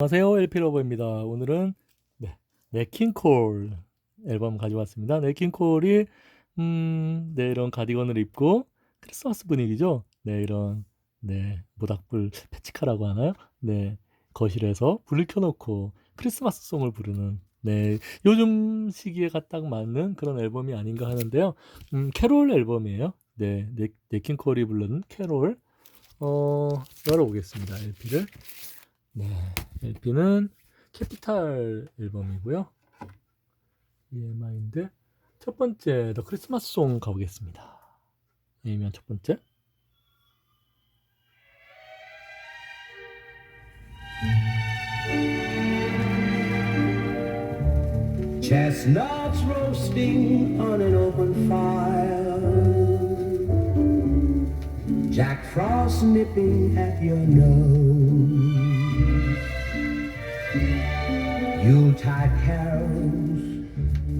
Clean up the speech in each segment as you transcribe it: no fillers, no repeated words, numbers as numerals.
안녕하세요. LP러버입니다. 오늘은 네킹콜 앨범 가져왔습니다. 네킹콜이 이런 가디건을 입고 크리스마스 분위기죠. 이런 모닥불 패치카라고 하나요? 거실에서 불을 켜놓고 크리스마스 송을 부르는 요즘 시기에 딱 맞는 그런 앨범이 아닌가 하는데요. 캐롤 앨범이에요. 네킹콜이 부르는 캐롤. 열어보겠습니다. LP를. LP는 캐피탈 앨범이고요. EMI인데 첫 번째 더 크리스마스 송 가보겠습니다. A면 첫 번째. Chestnuts roasting on an open fire, Jack Frost nipping at your nose, Yuletide carols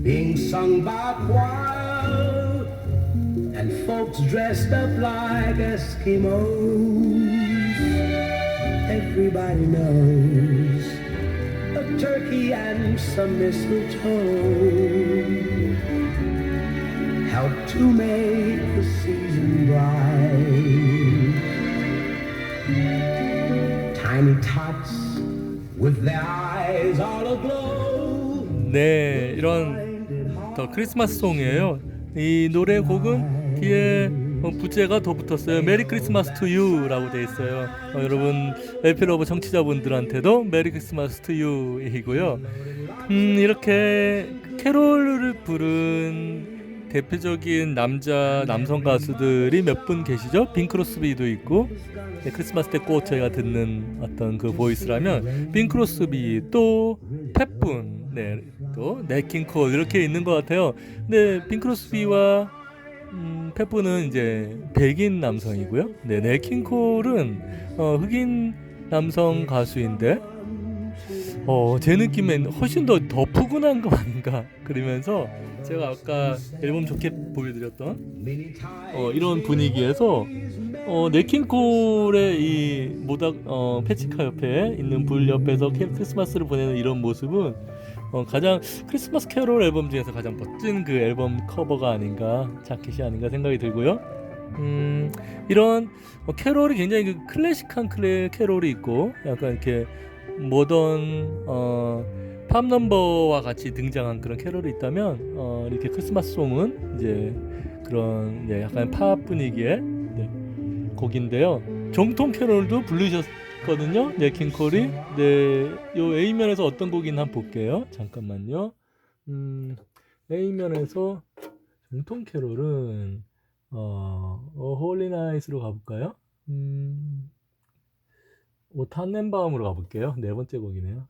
being sung by choir, and folks dressed up like Eskimos. Everybody knows a turkey and some mistletoe help to make the season bright. Tiny tots with their eyes all aglow. 이런 더 크리스마스 송이에요. 이 노래 곡은 뒤에 부제가 더 붙었어요. 메리 크리스마스 투 유라고 돼 있어요. 여러분 LP러버 청취자분들한테도 메리 크리스마스 투 유이고요. 이렇게 캐롤을 부른 대표적인 남성 가수들이 몇 분 계시죠? 빈 크로스비도 있고, 크리스마스 때 꼭 저희가 듣는 어떤 그 보이스라면 빈 크로스비, 또 팻분, 또 네킹콜 이렇게 있는 것 같아요. 근데 빈 크로스비와 팻분은 이제 백인 남성이고요. 네킹콜은 흑인 남성 가수인데 제 느낌엔 훨씬 더 푸근한 거 아닌가 그러면서 제가 아까 앨범 좋게 보여드렸던 이런 분위기에서 네킹콜의 이 패치카 옆에 있는 불 옆에서 크리스마스를 보내는 이런 모습은 가장 크리스마스 캐롤 앨범 중에서 가장 멋진 그 앨범 커버가 아닌가, 자켓이 아닌가 생각이 들고요. 이런 캐롤이 굉장히 그 클래식한 캐롤이 있고 약간 이렇게 모던 팝 넘버와 같이 등장한 그런 캐롤이 있다면 이렇게 크리스마스 송은 이제 그런 약간 팝 분위기의 곡인데요. 정통 캐롤도 부르셨거든요. 네킹콜이. 요 A면에서 어떤 곡이나 한번 볼게요. 잠깐만요. A면에서 정통 캐롤은 홀리 나잇으로 가볼까요? 오 탄넨바움으로 가볼게요. 네 번째 곡이네요.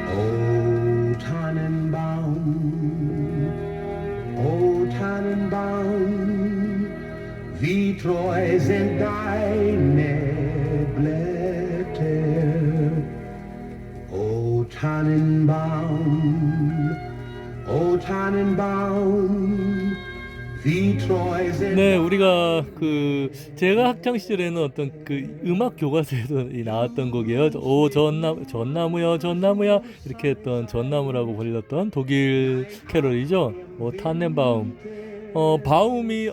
O Tannenbaum, O Tannenbaum, wie treu sind deine Blätter. O Tannenbaum, O Tannenbaum, wie treu sind 우리가 제가 학창 시절에는 어떤 그 음악 교과서에도 나왔던 곡이에요. 오 전나무야 전나무야 이렇게 했던 전나무라고 불렸던 독일 캐롤이죠. 오 탄넨바움. 바움이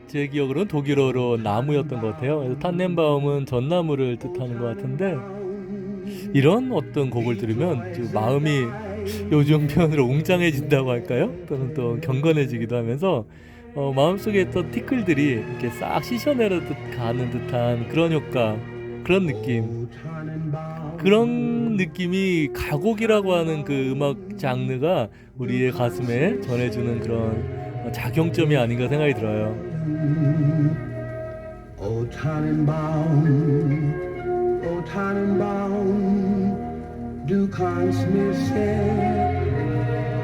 제 기억으로는 독일어로 나무였던 것 같아요. 그래서 탄넨바움은 전나무를 뜻하는 것 같은데 이런 어떤 곡을 들으면 마음이 요즘 표현으로 웅장해진다고 할까요? 또는 또 경건해지기도 하면서 마음속에 있던 티끌들이 이렇게 싹 씻어내려 가는 듯한 그런 효과, 그런 느낌, 그런 느낌이 가곡이라고 하는 그 음악 장르가 우리의 가슴에 전해주는 그런 작용점이 아닌가 생각이 들어요. O Tannenbaum, O Tannenbaum, du kannst mir sehr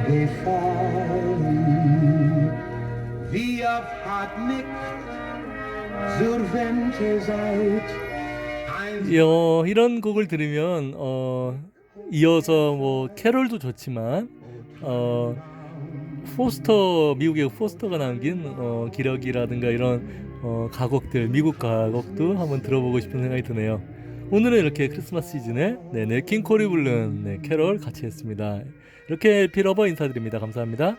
gefallen. Wie oft hat mich zur Winterzeit 이런 곡을 들으면 이어서 뭐 캐롤도 좋지만 미국의 포스터가 남긴 기러기라든가 이런 가곡들, 미국 가곡도 한번 들어보고 싶은 생각이 드네요. 오늘은 이렇게 크리스마스 시즌에 네, 킹 콜이 부른 캐롤 같이 했습니다. 이렇게 LP 러버 인사드립니다. 감사합니다.